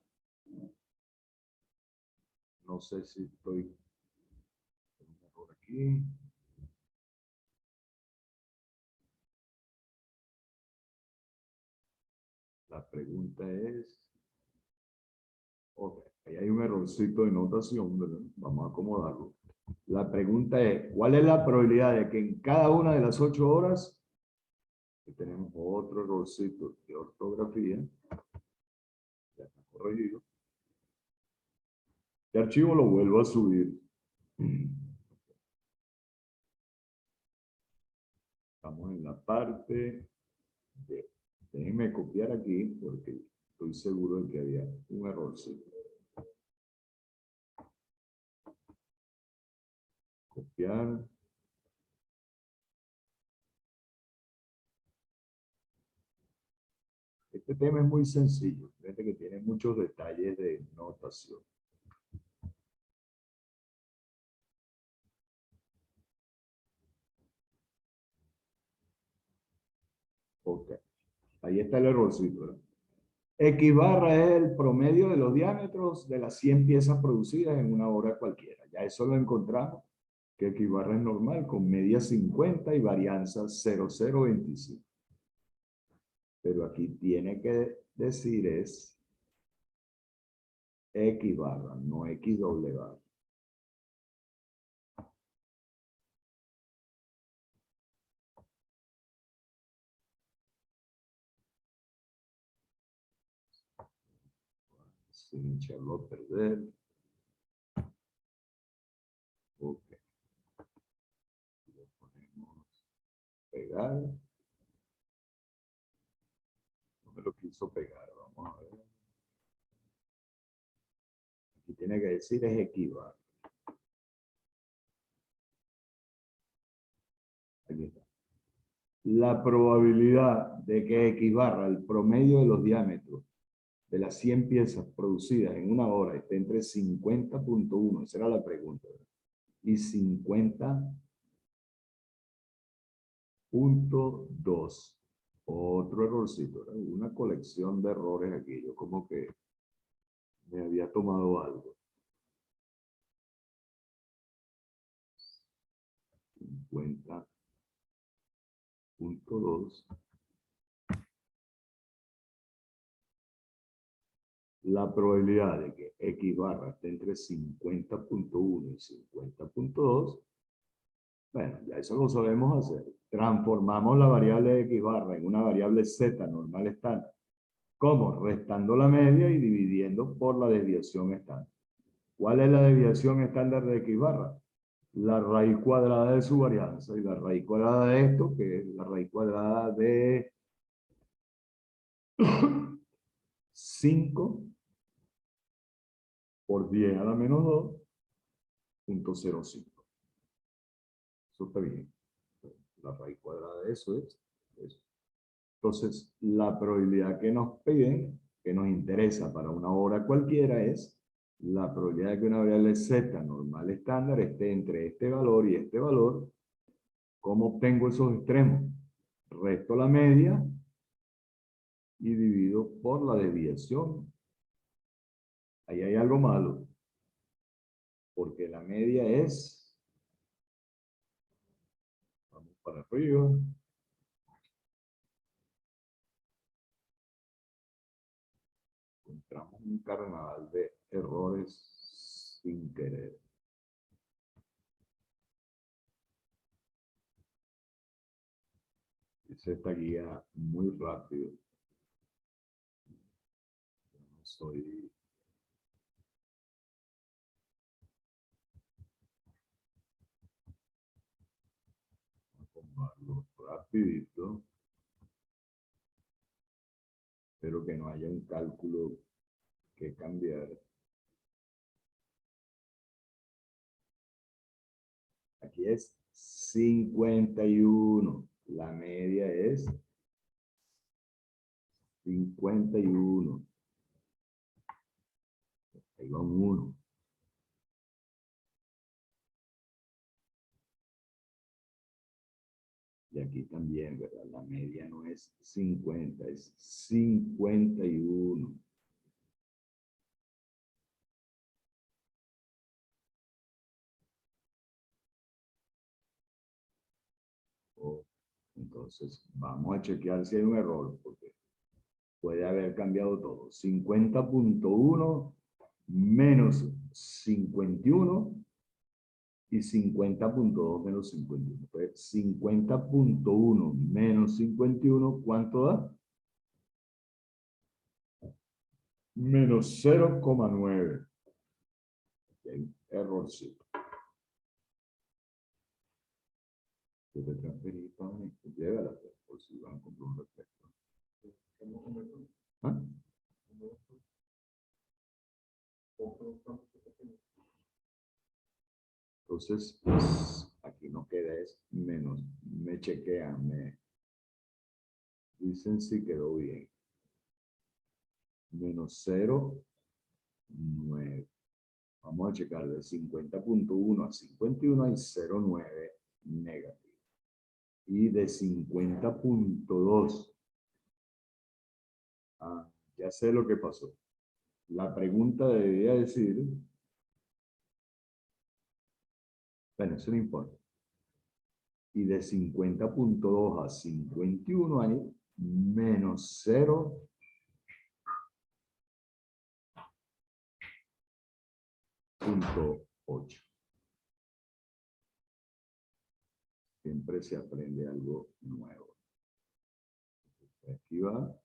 No sé si estoy por aquí. La pregunta es, ok, ahí hay un errorcito de notación, ¿verdad? Vamos a acomodarlo. La pregunta es, ¿cuál es la probabilidad de que en cada una de las 8 horas, que tenemos otro errorcito de ortografía, ya está corregido, este archivo lo vuelvo a subir. Estamos en la parte de, déjenme copiar aquí porque estoy seguro de que había un errorcito. Copiar. Este tema es muy sencillo, fíjate que tiene muchos detalles de notación. Ok, ahí está el errorcito, ¿verdad? X barra es el promedio de los diámetros de las 100 piezas producidas en una hora cualquiera. Ya eso lo encontramos, que X barra es normal con media 50 y varianza 0,025. Pero aquí tiene que decir es X barra, no X doble barra. Sin echarlo a perder. Ok. Lo ponemos pegar. No me lo quiso pegar. Vamos a ver. Aquí tiene que decir es X barra. Aquí está. La probabilidad de que X barra, el promedio de los diámetros de las 100 piezas producidas en una hora, esté entre 50.1, esa era la pregunta, ¿verdad? Y 50.2. Otro errorcito, ¿verdad? Una colección de errores aquí. Yo como que me había tomado algo. 50.2. La probabilidad de que X barra esté entre 50.1 y 50.2, bueno, ya eso lo sabemos hacer. Transformamos la variable X barra en una variable Z normal estándar. ¿Cómo? Restando la media y dividiendo por la desviación estándar. ¿Cuál es la desviación estándar de X barra? La raíz cuadrada de su varianza. Y la raíz cuadrada de esto, que es la raíz cuadrada de 5 por 10 a la menos 2.05. Eso está bien. La raíz cuadrada de eso es eso. Entonces, la probabilidad que nos piden, que nos interesa para una hora cualquiera, es la probabilidad de que una variable z normal estándar esté entre este valor y este valor. ¿Cómo obtengo esos extremos? Resto la media y divido por la desviación. Ahí hay algo malo, porque la media es, vamos para arriba, encontramos un carnaval de errores sin querer. Hice esta guía muy rápido. No soy... Acomodarlo rapidito. Espero que no haya un cálculo que cambiar. media es 51. La media es 51. Ahí va un 1. Y aquí también, ¿verdad? La media no es 50, es 51. Entonces, vamos a chequear si hay un error, porque puede haber cambiado todo. 50.1 menos 51 y 50.2 menos 51. Entonces, 50.1 menos 51, ¿cuánto da? Menos 0,9. Okay, errorcito. Yo te transferí para mí. Llévala, por si van a comprar un refresco. ¿Ah? Entonces, pues, aquí no queda es menos. Me chequean, me dicen si quedó bien. Menos 0,9. Vamos a checar de 50.1 a 51 hay 0,9 negativo. Y de 50.2. Ya sé lo que pasó. La pregunta debería decir, bueno, eso no importa. Y de 50.2 a 51 hay menos 0,8. Siempre se aprende algo nuevo. Aquí va.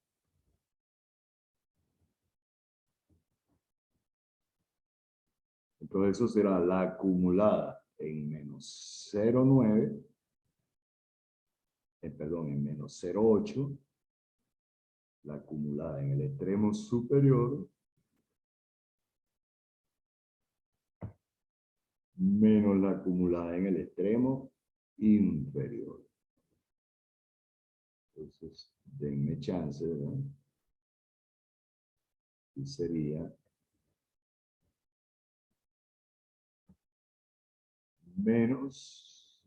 Entonces eso será la acumulada en menos 0,9. Perdón, en menos 0,8. La acumulada en el extremo superior menos la acumulada en el extremo inferior. Entonces, denme chance, ¿verdad? Y sería menos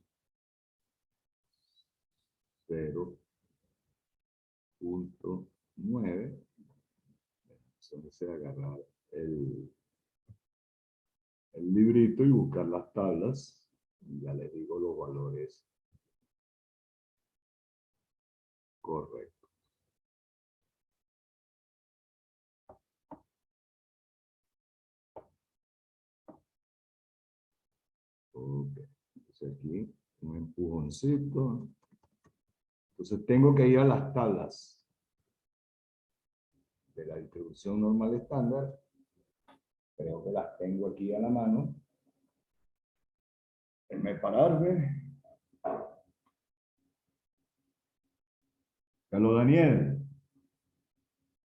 0,9. Entonces, agarrar el librito y buscar las tablas. Y ya les digo los valores correctos. Ok. Entonces aquí un empujoncito. Entonces tengo que ir a las tablas de la distribución normal estándar. Creo que las tengo aquí a la mano. Déjenme pararme. Carlos Daniel.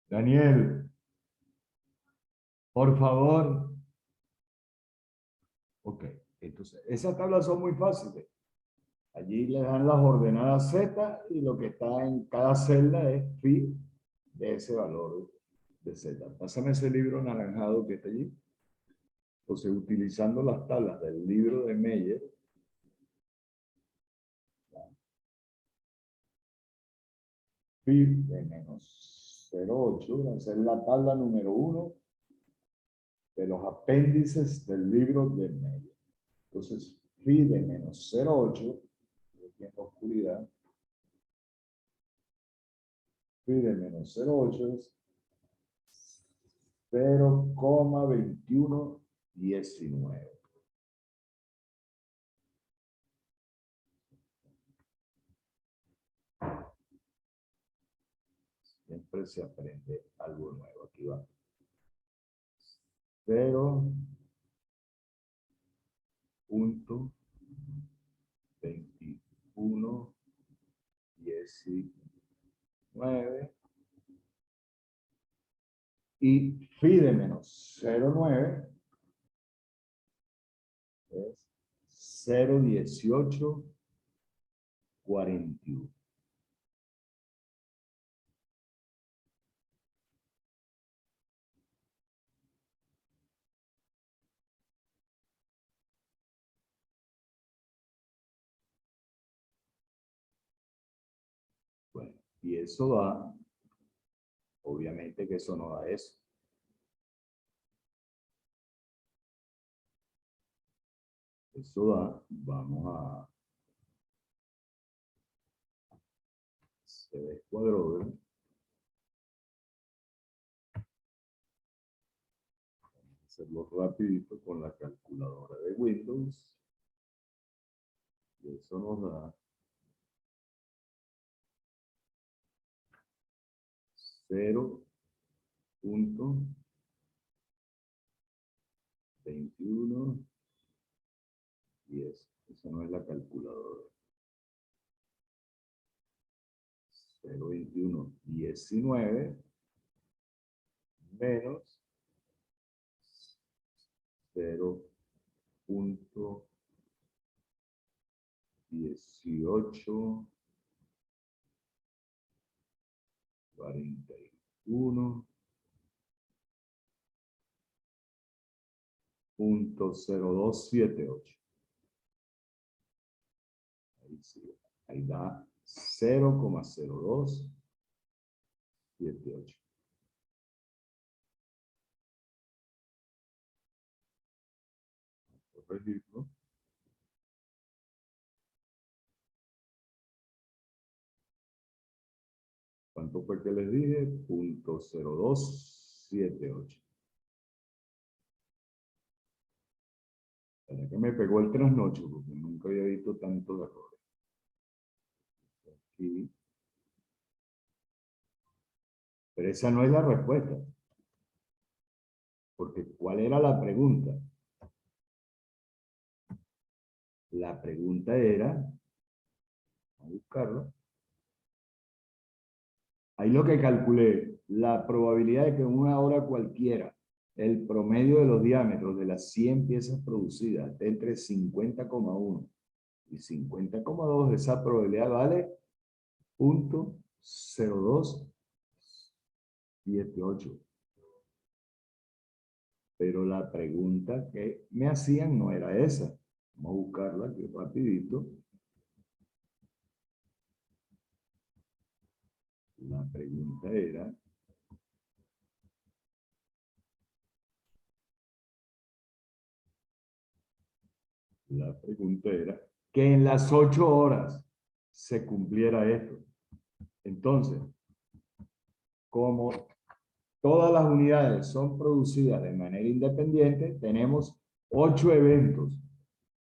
Daniel. Por favor. Ok. Entonces, esas tablas son muy fáciles. Allí le dan las ordenadas Z y lo que está en cada celda es phi de ese valor de Z. Pásame ese libro anaranjado que está allí. Entonces, utilizando las tablas del libro de Meyer, phi de menos 0,8 va a ser la tabla número 1 de los apéndices del libro de Meyer. Entonces, phi de menos 0,8, aquí en la oscuridad, phi de menos 0,8 es 0,2119. Siempre se aprende algo nuevo. Aquí va. 0,2119 y phi de menos 0,9 es 0,1841. Bueno, y eso da, obviamente que eso no da eso. Eso da, vamos a, se descuadró, ¿verdad? Vamos a hacerlo rapidito con la calculadora de Windows. Y eso nos da 0,2110. Esa no es la calculadora. 0,2119 menos 0,1841.0278. Ahí sí, ahí da 0,0278. Corregirlo. ¿Cuánto fue que les dije? 0,0278. Que me pegó el trasnocho porque nunca había visto tantos errores. Aquí. Pero esa no es la respuesta. Porque ¿cuál era la pregunta? La pregunta era, vamos a buscarlo. Ahí lo que calculé, la probabilidad de que en una hora cualquiera el promedio de los diámetros de las 100 piezas producidas esté entre 50,1 y 50,2, esa probabilidad vale 0,0278. Pero la pregunta que me hacían no era esa. Vamos a buscarla aquí rapidito. La pregunta era... La pregunta era que en las 8 horas se cumpliera esto. Entonces, como todas las unidades son producidas de manera independiente, tenemos 8 eventos.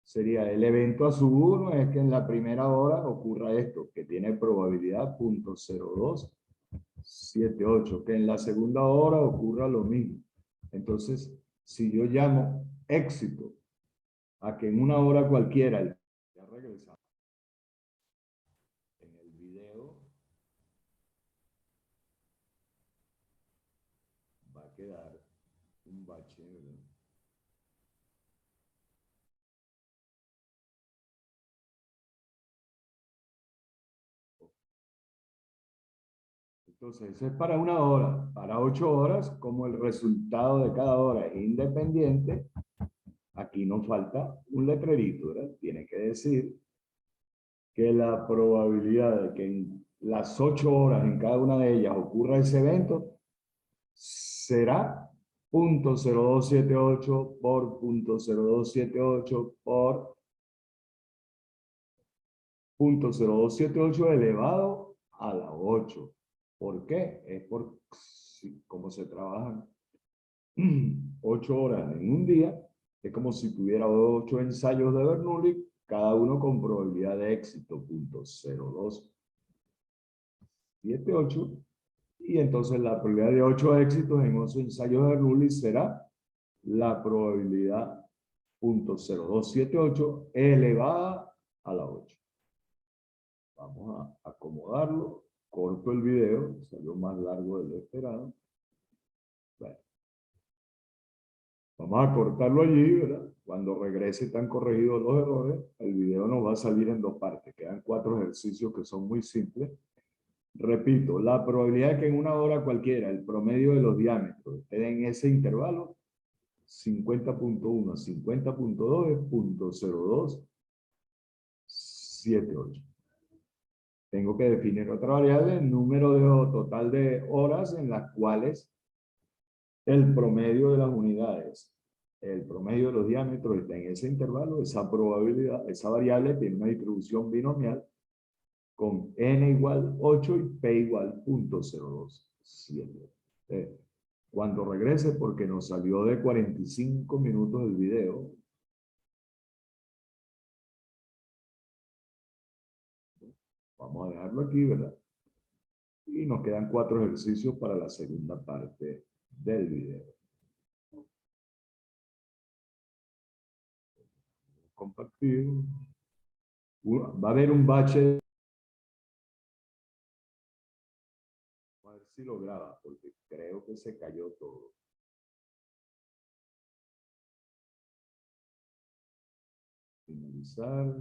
Sería el evento a sub 1 es que en la primera hora ocurra esto, que tiene probabilidad 0,0278, que en la segunda hora ocurra lo mismo. Entonces, si yo llamo éxito a que en una hora cualquiera, ya regresamos. En el video va a quedar un bache, ¿verdad? Entonces, eso es para una hora. Para 8 horas, como el resultado de cada hora es independiente, aquí nos falta un letrerito, ¿verdad? Tiene que decir que la probabilidad de que en las 8 horas en cada una de ellas ocurra ese evento será 0,0278 por 0,0278 por 0,0278 elevado a la 8. ¿Por qué? Es por cómo se trabajan 8 horas en un día. Es como si tuviera 8 ensayos de Bernoulli, cada uno con probabilidad de éxito 0,0278. Y entonces la probabilidad de 8 éxitos en 8 ensayos de Bernoulli será la probabilidad 0,0278 elevada a la 8. Vamos a acomodarlo. Corto el video, salió más largo de lo esperado. Bueno. Vamos a cortarlo allí, ¿verdad? Cuando regrese están corregidos los errores. El video nos va a salir en dos partes. Quedan 4 ejercicios que son muy simples. Repito, la probabilidad de que en una hora cualquiera el promedio de los diámetros esté en ese intervalo, 50.1 a 50.2 es 0.0278. Tengo que definir otra variable, el número total de horas en las cuales el promedio de las unidades, el promedio de los diámetros está en ese intervalo. Esa probabilidad, esa variable tiene una distribución binomial con n igual 8 y p igual 0.027. Cuando regrese, porque nos salió de 45 minutos el video, vamos a dejarlo aquí, ¿verdad? Y nos quedan 4 ejercicios para la segunda parte del video. Compartir. Va a haber un bache. A ver si lo graba, porque creo que se cayó todo. Finalizar.